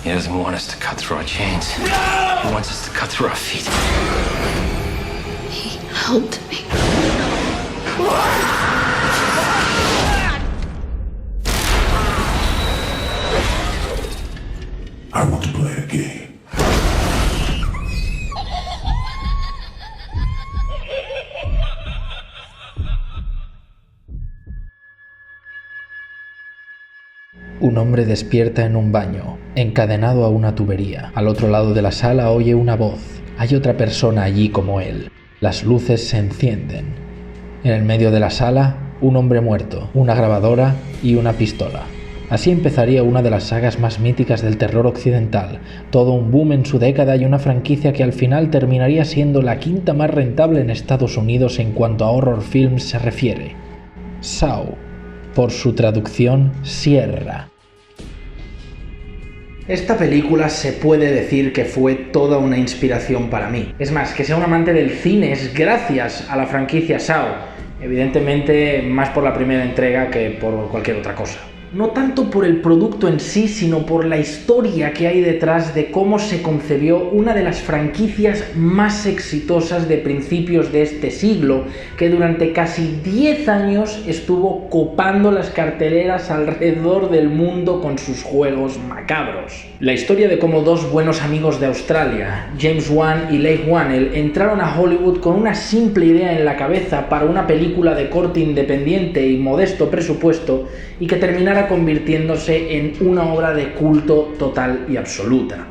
He doesn't want us to cut through our chains. No! He wants us to cut through our feet. He helped me. I want to play a game. Un hombre despierta en un baño, encadenado a una tubería. Al otro lado de la sala oye una voz. Hay otra persona allí como él. Las luces se encienden. En el medio de la sala, un hombre muerto, una grabadora y una pistola. Así empezaría una de las sagas más míticas del terror occidental, todo un boom en su década y una franquicia que al final terminaría siendo la quinta más rentable en Estados Unidos en cuanto a horror films se refiere. Saw, por su traducción, Sierra. Esta película se puede decir que fue toda una inspiración para mí. Es más, que sea un amante del cine es gracias a la franquicia Saw, evidentemente más por la primera entrega que por cualquier otra cosa. No tanto por el producto en sí, sino por la historia que hay detrás de cómo se concebió una de las franquicias más exitosas de principios de este siglo, que durante casi 10 años estuvo copando las carteleras alrededor del mundo con sus juegos macabros. La historia de cómo dos buenos amigos de Australia, James Wan y Leigh Whannell, entraron a Hollywood con una simple idea en la cabeza para una película de corte independiente y modesto presupuesto y que terminara convirtiéndose en una obra de culto total y absoluta.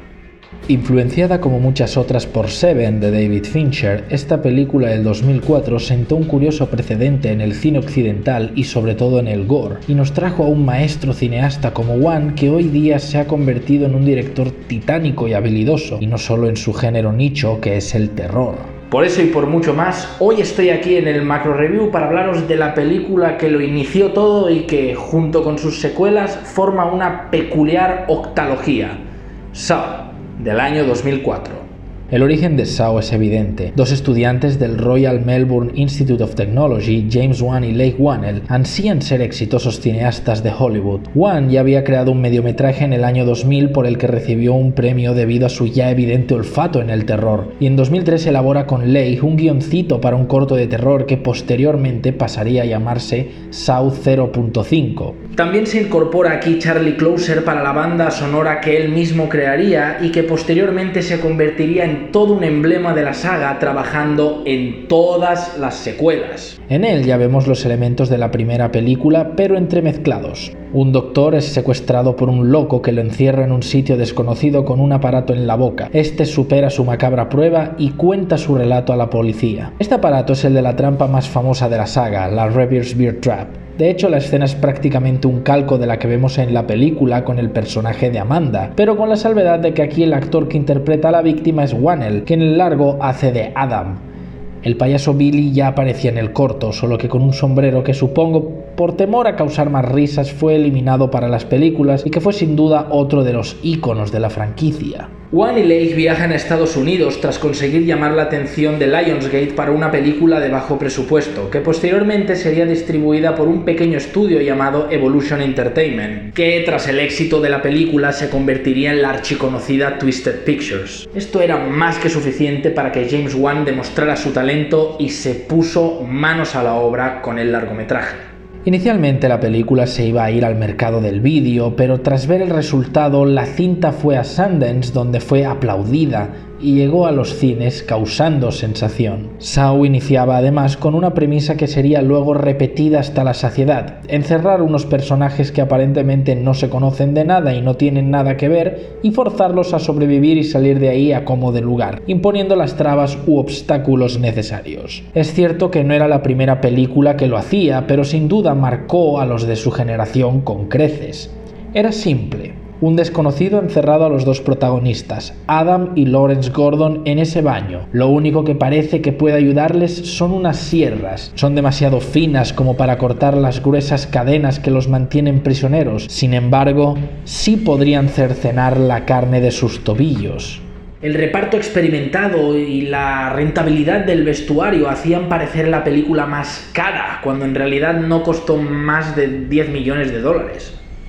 Influenciada como muchas otras por Seven de David Fincher, esta película del 2004 sentó un curioso precedente en el cine occidental y sobre todo en el gore, y nos trajo a un maestro cineasta como Wan que hoy día se ha convertido en un director titánico y habilidoso, y no solo en su género nicho que es el terror. Por eso y por mucho más, hoy estoy aquí en el Macro Review para hablaros de la película que lo inició todo y que, junto con sus secuelas, forma una peculiar octalogía, Saw, del año 2004. El origen de Saw es evidente. Dos estudiantes del Royal Melbourne Institute of Technology, James Wan y Leigh Whannell, ansían ser exitosos cineastas de Hollywood. Wan ya había creado un mediometraje en el año 2000 por el que recibió un premio debido a su ya evidente olfato en el terror, y en 2003 elabora con Leigh un guioncito para un corto de terror que posteriormente pasaría a llamarse Saw 0.5. También se incorpora aquí Charlie Clouser para la banda sonora que él mismo crearía y que posteriormente se convertiría en todo un emblema de la saga, trabajando en todas las secuelas. En él ya vemos los elementos de la primera película, pero entremezclados. Un doctor es secuestrado por un loco que lo encierra en un sitio desconocido con un aparato en la boca. Este supera su macabra prueba y cuenta su relato a la policía. Este aparato es el de la trampa más famosa de la saga, la Reverse Bear Trap. De hecho, la escena es prácticamente un calco de la que vemos en la película con el personaje de Amanda, pero con la salvedad de que aquí el actor que interpreta a la víctima es Whannell, que en el largo hace de Adam. El payaso Billy ya aparecía en el corto, solo que con un sombrero que supongo, por temor a causar más risas, fue eliminado para las películas y que fue sin duda otro de los íconos de la franquicia. Wan y Leigh viajan a Estados Unidos tras conseguir llamar la atención de Lionsgate para una película de bajo presupuesto, que posteriormente sería distribuida por un pequeño estudio llamado Evolution Entertainment, que tras el éxito de la película se convertiría en la archiconocida Twisted Pictures. Esto era más que suficiente para que James Wan demostrara su talento y se puso manos a la obra con el largometraje. Inicialmente la película se iba a ir al mercado del vídeo, pero tras ver el resultado, la cinta fue a Sundance, donde fue aplaudida y llegó a los cines causando sensación. Saw iniciaba además con una premisa que sería luego repetida hasta la saciedad: encerrar unos personajes que aparentemente no se conocen de nada y no tienen nada que ver y forzarlos a sobrevivir y salir de ahí a como de lugar, imponiendo las trabas u obstáculos necesarios. Es cierto que no era la primera película que lo hacía, pero sin duda marcó a los de su generación con creces. Era simple: un desconocido encerrado a los dos protagonistas, Adam y Lawrence Gordon, en ese baño. Lo único que parece que puede ayudarles son unas sierras. Son demasiado finas como para cortar las gruesas cadenas que los mantienen prisioneros. Sin embargo, sí podrían cercenar la carne de sus tobillos. El reparto experimentado y la rentabilidad del vestuario hacían parecer la película más cara, cuando en realidad no costó más de $10 millones.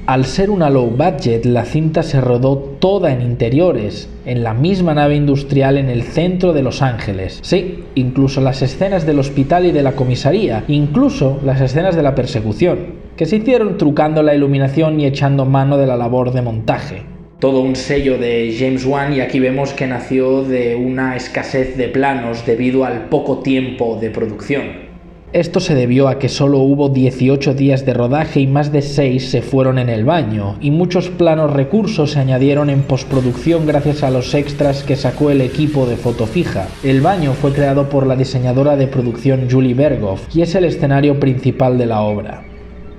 Al ser una low budget, la cinta se rodó toda en interiores, en la misma nave industrial en el centro de Los Ángeles. Sí, incluso las escenas del hospital y de la comisaría, incluso las escenas de la persecución, que se hicieron trucando la iluminación y echando mano de la labor de montaje. Todo un sello de James Wan, y aquí vemos que nació de una escasez de planos debido al poco tiempo de producción. Esto se debió a que solo hubo 18 días de rodaje y más de 6 se fueron en el baño, y muchos planos recursos se añadieron en postproducción gracias a los extras que sacó el equipo de foto fija. El baño fue creado por la diseñadora de producción Julie Berghoff y es el escenario principal de la obra.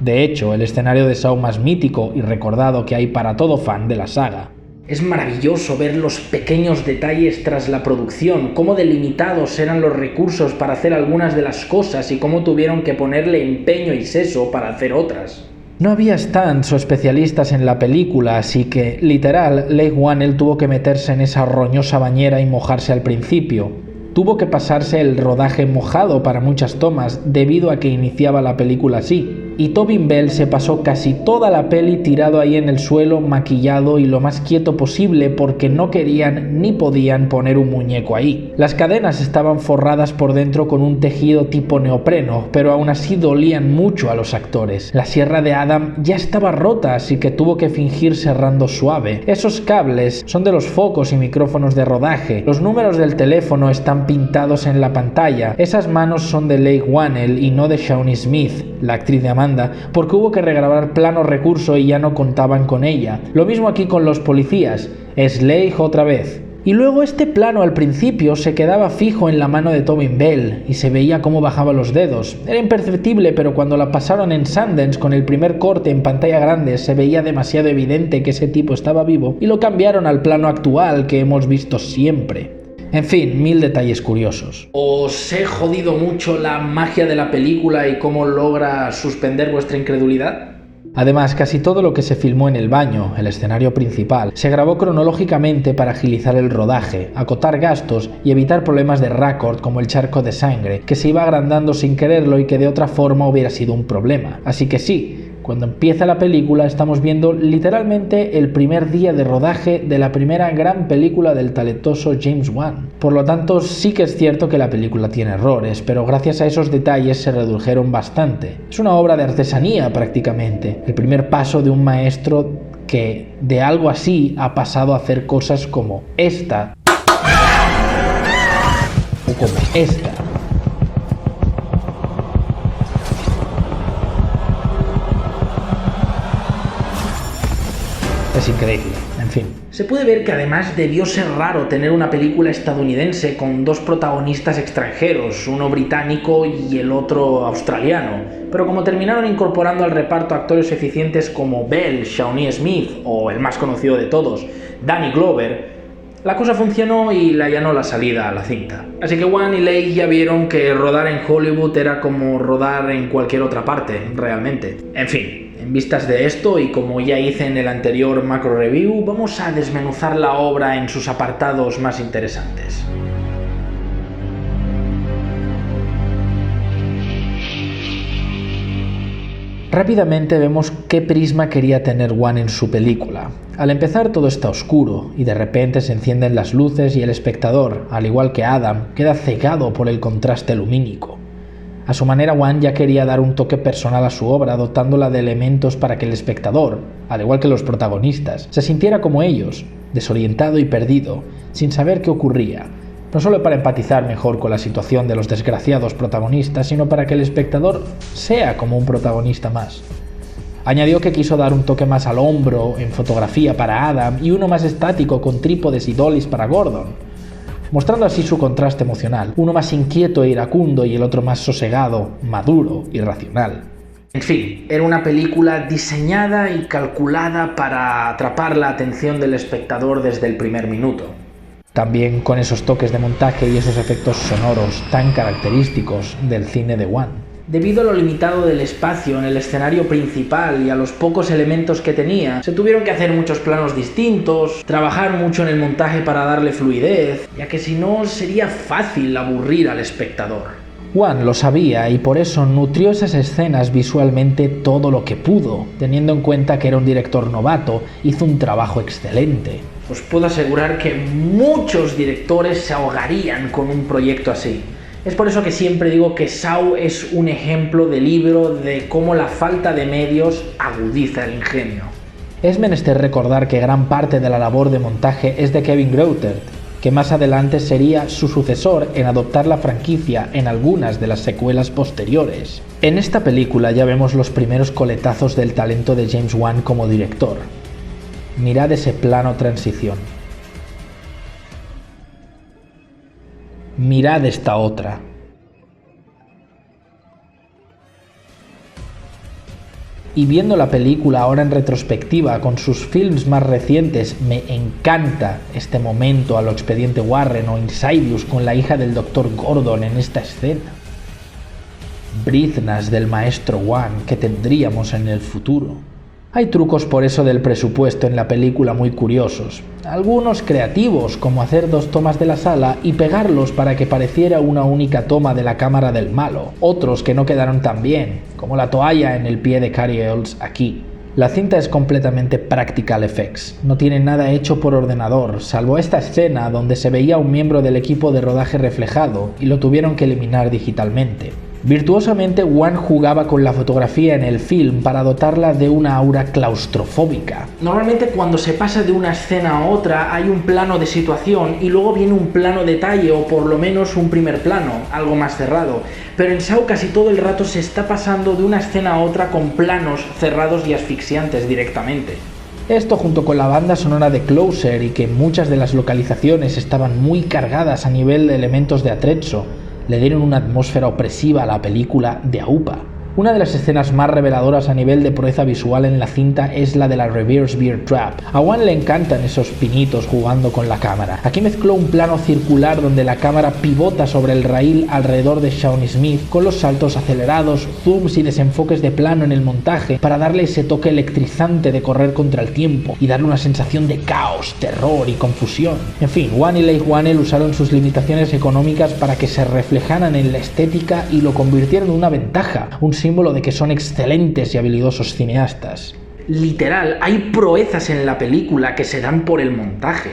De hecho, el escenario de Saw más mítico y recordado que hay para todo fan de la saga. Es maravilloso ver los pequeños detalles tras la producción, cómo delimitados eran los recursos para hacer algunas de las cosas y cómo tuvieron que ponerle empeño y seso para hacer otras. No había stands o especialistas en la película, así que, literal, Leigh Whannell tuvo que meterse en esa roñosa bañera y mojarse al principio. Tuvo que pasarse el rodaje mojado para muchas tomas, debido a que iniciaba la película así. Y Tobin Bell se pasó casi toda la peli tirado ahí en el suelo, maquillado y lo más quieto posible porque no querían ni podían poner un muñeco ahí. Las cadenas estaban forradas por dentro con un tejido tipo neopreno, pero aún así dolían mucho a los actores. La sierra de Adam ya estaba rota, así que tuvo que fingir cerrando suave. Esos cables son de los focos y micrófonos de rodaje. Los números del teléfono están pintados en la pantalla. Esas manos son de Leigh Whannell y no de Shawnee Smith, la actriz de Amanda, porque hubo que regrabar planos recurso y ya no contaban con ella. Lo mismo aquí con los policías. Es Leigh otra vez. Y luego este plano al principio se quedaba fijo en la mano de Tobin Bell y se veía cómo bajaba los dedos. Era imperceptible, pero cuando la pasaron en Sundance con el primer corte en pantalla grande se veía demasiado evidente que ese tipo estaba vivo y lo cambiaron al plano actual que hemos visto siempre. En fin, 1000 detalles curiosos. ¿Os he jodido mucho la magia de la película y cómo logra suspender vuestra incredulidad? Además, casi todo lo que se filmó en el baño, el escenario principal, se grabó cronológicamente para agilizar el rodaje, acotar gastos y evitar problemas de récord como el charco de sangre, que se iba agrandando sin quererlo y que de otra forma hubiera sido un problema. Así que sí, cuando empieza la película estamos viendo literalmente el primer día de rodaje de la primera gran película del talentoso James Wan. Por lo tanto, sí que es cierto que la película tiene errores, pero gracias a esos detalles se redujeron bastante. Es una obra de artesanía prácticamente, el primer paso de un maestro que de algo así ha pasado a hacer cosas como esta o como esta. Es increíble, en fin. Se puede ver que además debió ser raro tener una película estadounidense con dos protagonistas extranjeros, uno británico y el otro australiano, pero como terminaron incorporando al reparto actores eficientes como Bell, Shawnee Smith o el más conocido de todos, Danny Glover, la cosa funcionó y le allanó la salida a la cinta. Así que Wan y Leigh ya vieron que rodar en Hollywood era como rodar en cualquier otra parte, realmente. En fin. En vistas de esto, y como ya hice en el anterior macro review, vamos a desmenuzar la obra en sus apartados más interesantes. Rápidamente vemos qué prisma quería tener Wan en su película. Al empezar todo está oscuro y de repente se encienden las luces y el espectador, al igual que Adam, queda cegado por el contraste lumínico. A su manera, Wan ya quería dar un toque personal a su obra, dotándola de elementos para que el espectador, al igual que los protagonistas, se sintiera como ellos, desorientado y perdido, sin saber qué ocurría, no solo para empatizar mejor con la situación de los desgraciados protagonistas, sino para que el espectador sea como un protagonista más. Añadió que quiso dar un toque más al hombro en fotografía para Adam y uno más estático con trípodes y dollies para Gordon, mostrando así su contraste emocional, uno más inquieto e iracundo y el otro más sosegado, maduro y racional. En fin, era una película diseñada y calculada para atrapar la atención del espectador desde el primer minuto. También con esos toques de montaje y esos efectos sonoros tan característicos del cine de Wan. Debido a lo limitado del espacio en el escenario principal y a los pocos elementos que tenía, se tuvieron que hacer muchos planos distintos, trabajar mucho en el montaje para darle fluidez, ya que si no sería fácil aburrir al espectador. Wan lo sabía y por eso nutrió esas escenas visualmente todo lo que pudo. Teniendo en cuenta que era un director novato, hizo un trabajo excelente. Os puedo asegurar que muchos directores se ahogarían con un proyecto así. Es por eso que siempre digo que Saw es un ejemplo de libro de cómo la falta de medios agudiza el ingenio. Es menester recordar que gran parte de la labor de montaje es de Kevin Greutert, que más adelante sería su sucesor en adoptar la franquicia en algunas de las secuelas posteriores. En esta película ya vemos los primeros coletazos del talento de James Wan como director. Mirad ese plano transición. Mirad esta otra. Y viendo la película ahora en retrospectiva con sus films más recientes, me encanta este momento a lo Expediente Warren o Insidious con la hija del Dr. Gordon en esta escena. Briznas del maestro Wan que tendríamos en el futuro. Hay trucos por eso del presupuesto en la película muy curiosos, algunos creativos como hacer 2 tomas de la sala y pegarlos para que pareciera una única toma de la cámara del malo, otros que no quedaron tan bien, como la toalla en el pie de Cary Elwes aquí. La cinta es completamente practical effects, no tiene nada hecho por ordenador, salvo esta escena donde se veía un miembro del equipo de rodaje reflejado y lo tuvieron que eliminar digitalmente. Virtuosamente, Wan jugaba con la fotografía en el film para dotarla de una aura claustrofóbica. Normalmente cuando se pasa de una escena a otra hay un plano de situación y luego viene un plano detalle o por lo menos un primer plano, algo más cerrado. Pero en Saw casi todo el rato se está pasando de una escena a otra con planos cerrados y asfixiantes directamente. Esto junto con la banda sonora de Closer y que muchas de las localizaciones estaban muy cargadas a nivel de elementos de atrezzo, le dieron una atmósfera opresiva a la película de aupa. Una de las escenas más reveladoras a nivel de proeza visual en la cinta es la de la Reverse Bear Trap. A Wan le encantan esos pinitos jugando con la cámara. Aquí mezcló un plano circular donde la cámara pivota sobre el raíl alrededor de Shawnee Smith con los saltos acelerados, zooms y desenfoques de plano en el montaje para darle ese toque electrizante de correr contra el tiempo y darle una sensación de caos, terror y confusión. En fin, Wan y Leigh Whannell usaron sus limitaciones económicas para que se reflejaran en la estética y lo convirtieron en una ventaja, un símbolo de que son excelentes y habilidosos cineastas. Literal, hay proezas en la película que se dan por el montaje.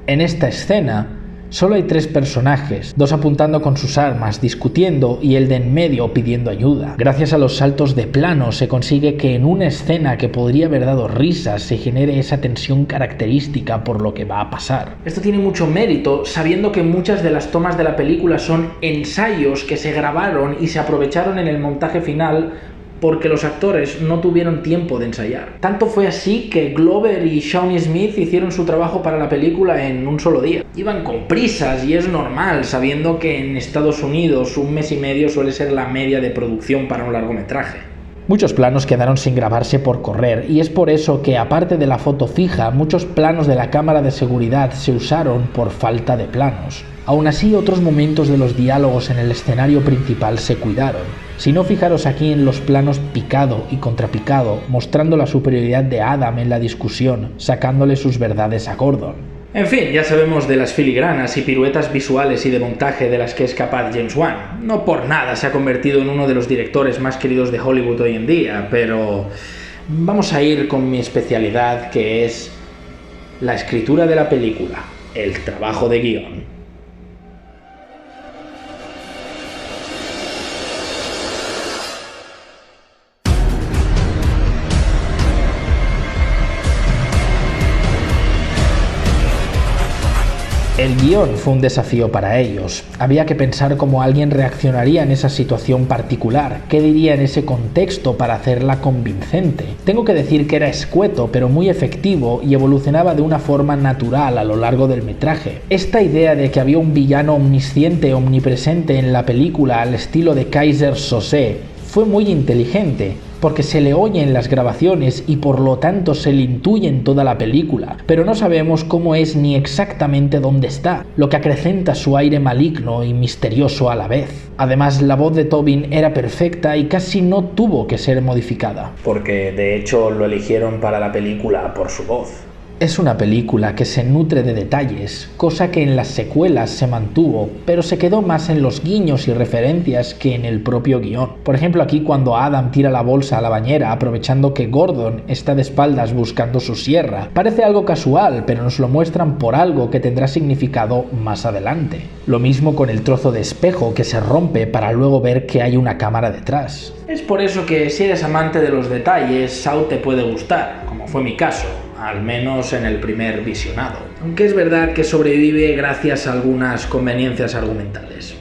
En esta escena solo hay 3 personajes, 2 apuntando con sus armas, discutiendo y el de en medio pidiendo ayuda. Gracias a los saltos de plano se consigue que en una escena que podría haber dado risas se genere esa tensión característica por lo que va a pasar. Esto tiene mucho mérito, sabiendo que muchas de las tomas de la película son ensayos que se grabaron y se aprovecharon en el montaje final porque los actores no tuvieron tiempo de ensayar. Tanto fue así que Glover y Shawnee Smith hicieron su trabajo para la película en un solo día. Iban con prisas y es normal, sabiendo que en Estados Unidos 1 mes y medio suele ser la media de producción para un largometraje. Muchos planos quedaron sin grabarse por correr y es por eso que, aparte de la foto fija, muchos planos de la cámara de seguridad se usaron por falta de planos. Aún así, otros momentos de los diálogos en el escenario principal se cuidaron. Si no, fijaros aquí en los planos picado y contrapicado, mostrando la superioridad de Adam en la discusión, sacándole sus verdades a Gordon. En fin, ya sabemos de las filigranas y piruetas visuales y de montaje de las que es capaz James Wan. No por nada se ha convertido en uno de los directores más queridos de Hollywood hoy en día, pero vamos a ir con mi especialidad, que es la escritura de la película, el trabajo de guión. El guión fue un desafío para ellos. Había que pensar cómo alguien reaccionaría en esa situación particular, qué diría en ese contexto para hacerla convincente. Tengo que decir que era escueto, pero muy efectivo y evolucionaba de una forma natural a lo largo del metraje. Esta idea de que había un villano omnisciente, omnipresente en la película al estilo de Kaiser Sosé fue muy inteligente, porque se le oye en las grabaciones y por lo tanto se le intuye en toda la película, pero no sabemos cómo es ni exactamente dónde está, lo que acrecenta su aire maligno y misterioso a la vez. Además, la voz de Tobin era perfecta y casi no tuvo que ser modificada. Porque de hecho lo eligieron para la película por su voz. Es una película que se nutre de detalles, cosa que en las secuelas se mantuvo, pero se quedó más en los guiños y referencias que en el propio guión. Por ejemplo, aquí cuando Adam tira la bolsa a la bañera aprovechando que Gordon está de espaldas buscando su sierra. Parece algo casual, pero nos lo muestran por algo que tendrá significado más adelante. Lo mismo con el trozo de espejo que se rompe para luego ver que hay una cámara detrás. Es por eso que si eres amante de los detalles, Saw te puede gustar, como fue mi caso, al menos en el primer visionado. Aunque es verdad que sobrevive gracias a algunas conveniencias argumentales.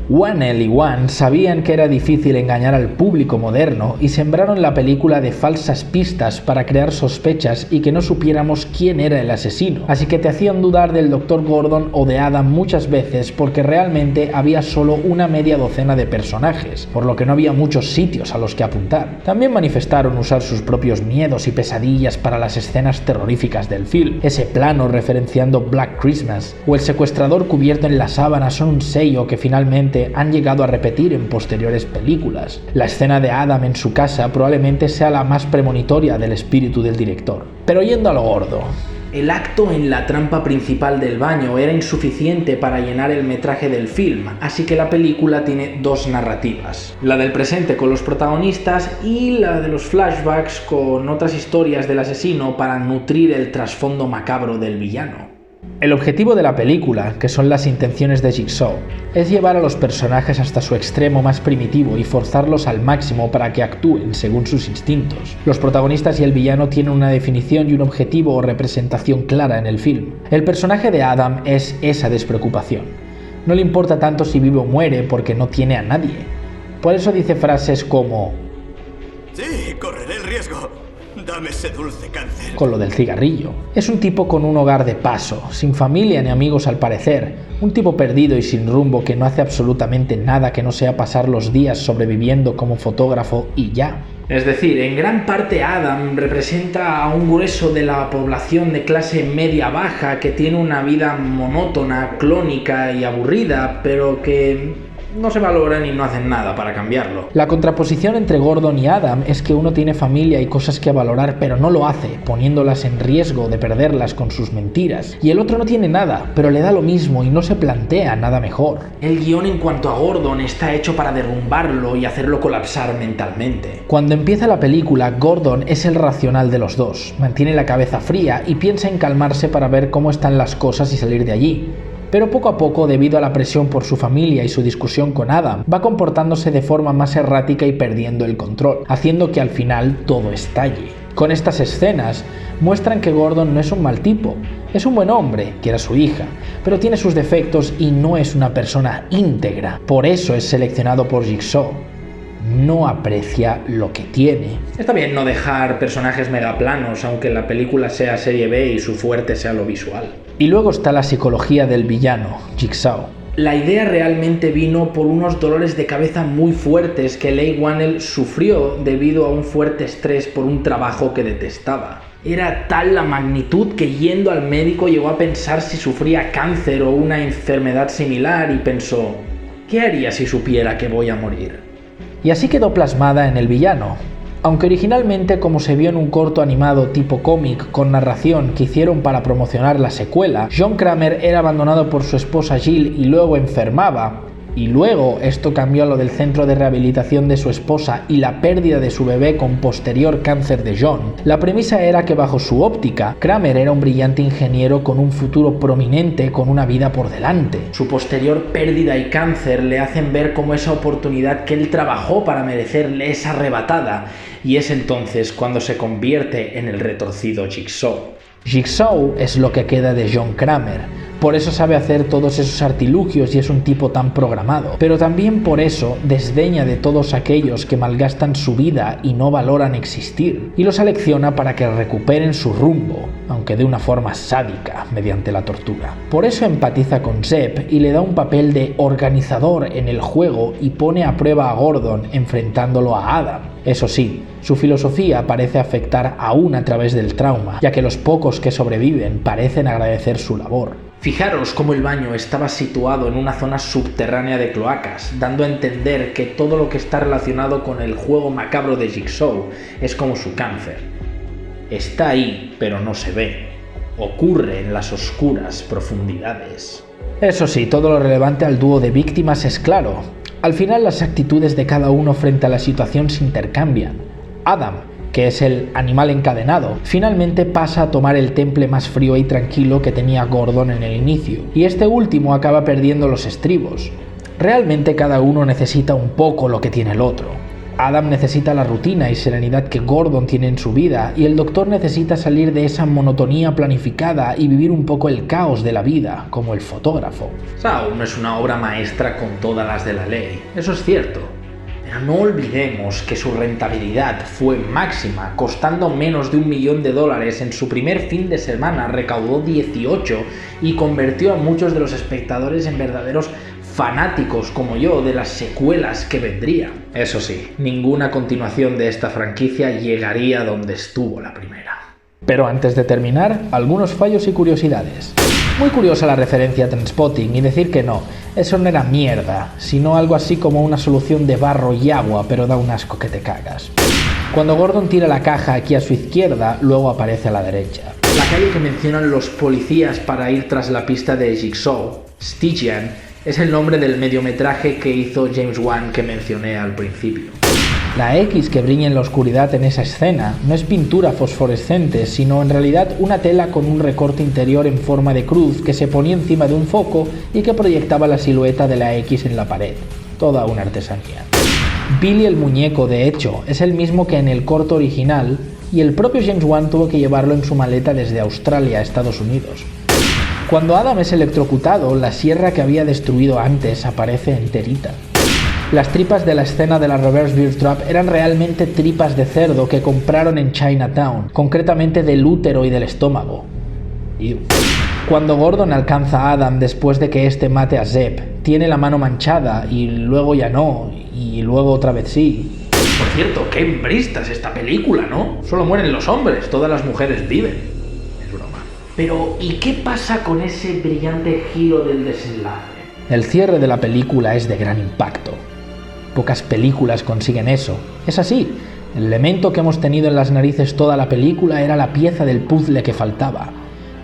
Whannell y Wan sabían que era difícil engañar al público moderno y sembraron la película de falsas pistas para crear sospechas y que no supiéramos quién era el asesino. Así que te hacían dudar del Dr. Gordon o de Adam muchas veces porque realmente había solo una media docena de personajes, por lo que no había muchos sitios a los que apuntar. También manifestaron usar sus propios miedos y pesadillas para las escenas terroríficas del film. Ese plano referenciando Black Christmas o el secuestrador cubierto en la sábana son un sello que finalmente han llegado a repetir en posteriores películas. La escena de Adam en su casa probablemente sea la más premonitoria del espíritu del director. Pero yendo a lo gordo. El acto en la trampa principal del baño era insuficiente para llenar el metraje del film, así que la película tiene dos narrativas. La del presente con los protagonistas y la de los flashbacks con otras historias del asesino para nutrir el trasfondo macabro del villano. El objetivo de la película, que son las intenciones de Jigsaw, es llevar a los personajes hasta su extremo más primitivo y forzarlos al máximo para que actúen según sus instintos. Los protagonistas y el villano tienen una definición y un objetivo o representación clara en el film. El personaje de Adam es esa despreocupación. No le importa tanto si vive o muere porque no tiene a nadie. Por eso dice frases como: sí, correré el riesgo. Dame ese dulce cáncer. Con lo del cigarrillo. Es un tipo con un hogar de paso, sin familia ni amigos al parecer, un tipo perdido y sin rumbo que no hace absolutamente nada que no sea pasar los días sobreviviendo como fotógrafo y ya. Es decir, en gran parte Adam representa a un grueso de la población de clase media-baja que tiene una vida monótona, clónica y aburrida, pero que no se valoran y no hacen nada para cambiarlo. La contraposición entre Gordon y Adam es que uno tiene familia y cosas que valorar, pero no lo hace, poniéndolas en riesgo de perderlas con sus mentiras. Y el otro no tiene nada, pero le da lo mismo y no se plantea nada mejor. El guión en cuanto a Gordon está hecho para derrumbarlo y hacerlo colapsar mentalmente. Cuando empieza la película, Gordon es el racional de los dos. Mantiene la cabeza fría y piensa en calmarse para ver cómo están las cosas y salir de allí. Pero poco a poco, debido a la presión por su familia y su discusión con Adam, va comportándose de forma más errática y perdiendo el control, haciendo que al final todo estalle. Con estas escenas muestran que Gordon no es un mal tipo, es un buen hombre, quiere a su hija, pero tiene sus defectos y no es una persona íntegra. Por eso es seleccionado por Jigsaw. No aprecia lo que tiene. Está bien no dejar personajes megaplanos, aunque la película sea serie B y su fuerte sea lo visual. Y luego está la psicología del villano, Jigsaw. La idea realmente vino por unos dolores de cabeza muy fuertes que Leigh Whannell sufrió debido a un fuerte estrés por un trabajo que detestaba. Era tal la magnitud que yendo al médico llegó a pensar si sufría cáncer o una enfermedad similar y pensó: ¿qué haría si supiera que voy a morir? Y así quedó plasmada en el villano. Aunque originalmente, como se vio en un corto animado tipo cómic con narración que hicieron para promocionar la secuela, John Kramer era abandonado por su esposa Jill y luego enfermaba, y luego esto cambió a lo del centro de rehabilitación de su esposa y la pérdida de su bebé con posterior cáncer de John. La premisa era que bajo su óptica, Kramer era un brillante ingeniero con un futuro prominente con una vida por delante. Su posterior pérdida y cáncer le hacen ver como esa oportunidad que él trabajó para merecerle es arrebatada, y es entonces cuando se convierte en el retorcido Jigsaw. Jigsaw es lo que queda de John Kramer. Por eso sabe hacer todos esos artilugios y es un tipo tan programado. Pero también por eso desdeña de todos aquellos que malgastan su vida y no valoran existir. Y los selecciona para que recuperen su rumbo, aunque de una forma sádica, mediante la tortura. Por eso empatiza con Zeb y le da un papel de organizador en el juego y pone a prueba a Gordon enfrentándolo a Adam. Eso sí, su filosofía parece afectar aún a través del trauma, ya que los pocos que sobreviven parecen agradecer su labor. Fijaros cómo el baño estaba situado en una zona subterránea de cloacas, dando a entender que todo lo que está relacionado con el juego macabro de Jigsaw es como su cáncer. Está ahí, pero no se ve. ocurre en las oscuras profundidades. Eso sí, todo lo relevante al dúo de víctimas es claro. Al final las actitudes de cada uno frente a la situación se intercambian. Adam, que es el animal encadenado, finalmente pasa a tomar el temple más frío y tranquilo que tenía Gordon en el inicio, y este último acaba perdiendo los estribos. Realmente cada uno necesita un poco lo que tiene el otro. Adam necesita la rutina y serenidad que Gordon tiene en su vida, y el doctor necesita salir de esa monotonía planificada y vivir un poco el caos de la vida, como el fotógrafo. Saw no es una obra maestra con todas las de la ley, eso es cierto. Pero no olvidemos que su rentabilidad fue máxima, costando menos de $1 millón. En su primer fin de semana recaudó 18 y convirtió a muchos de los espectadores en verdaderos fanáticos como yo de las secuelas que vendrían. Eso sí, ninguna continuación de esta franquicia llegaría donde estuvo la primera. Pero antes de terminar, algunos fallos y curiosidades. Muy curiosa la referencia a Trainspotting y decir que no, eso no era mierda, sino algo así como una solución de barro y agua, pero da un asco que te cagas. Cuando Gordon tira la caja aquí a su izquierda, luego aparece a la derecha. La calle que mencionan los policías para ir tras la pista de Jigsaw, Stygian, es el nombre del mediometraje que hizo James Wan que mencioné al principio. La X que brilla en la oscuridad en esa escena no es pintura fosforescente, sino en realidad una tela con un recorte interior en forma de cruz que se ponía encima de un foco y que proyectaba la silueta de la X en la pared. Toda una artesanía. Billy el muñeco, de hecho, es el mismo que en el corto original, y el propio James Wan tuvo que llevarlo en su maleta desde Australia a Estados Unidos. Cuando Adam es electrocutado, la sierra que había destruido antes aparece enterita. Las tripas de la escena de la Reverse Beer Trap eran realmente tripas de cerdo que compraron en Chinatown, concretamente del útero y del estómago. Cuando Gordon alcanza a Adam después de que este mate a Zeb, tiene la mano manchada y luego ya no, y luego otra vez sí. Por cierto, qué brista es esta película, ¿no? Solo mueren los hombres, todas las mujeres viven. Es broma. Pero, ¿y qué pasa con ese brillante giro del desenlace? El cierre de la película es de gran impacto. Pocas películas consiguen eso. Es así, el elemento que hemos tenido en las narices toda la película era la pieza del puzzle que faltaba.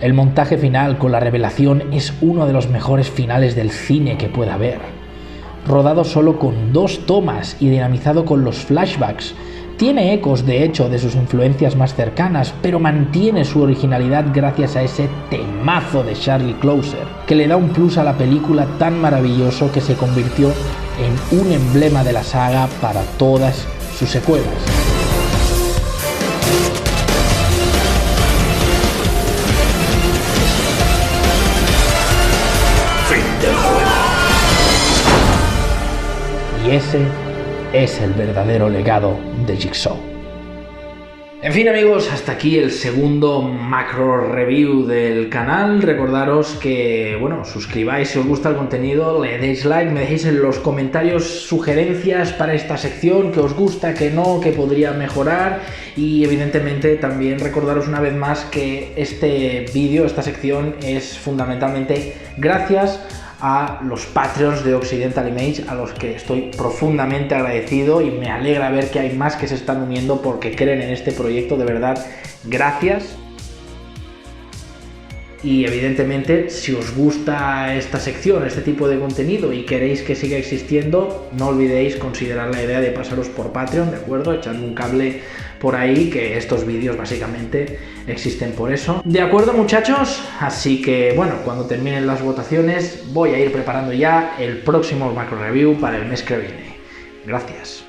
El montaje final con la revelación es uno de los mejores finales del cine que pueda haber. Rodado solo con 2 tomas y dinamizado con los flashbacks, tiene ecos de hecho de sus influencias más cercanas, pero mantiene su originalidad gracias a ese temazo de Charlie Clouser, que le da un plus a la película tan maravilloso que se convirtió en un emblema de la saga para todas sus secuelas. Fin del juego. Y ese es el verdadero legado de Jigsaw. En fin, amigos, hasta aquí el segundo macro review del canal. Recordaros que, bueno, suscribáis si os gusta el contenido, le deis like, me dejéis en los comentarios sugerencias para esta sección, que os gusta, que no, que podría mejorar, y evidentemente también recordaros una vez más que este vídeo, esta sección es fundamentalmente gracias a los Patreons de Occidental Image, a los que estoy profundamente agradecido, y me alegra ver que hay más que se están uniendo porque creen en este proyecto. De verdad, gracias. Y evidentemente, si os gusta esta sección, este tipo de contenido, y queréis que siga existiendo, no olvidéis considerar la idea de pasaros por Patreon, ¿de acuerdo? Echando un cable por ahí, que estos vídeos básicamente existen por eso. ¿De acuerdo, muchachos? Así que, bueno, cuando terminen las votaciones, voy a ir preparando ya el próximo macro review para el mes que viene. Gracias.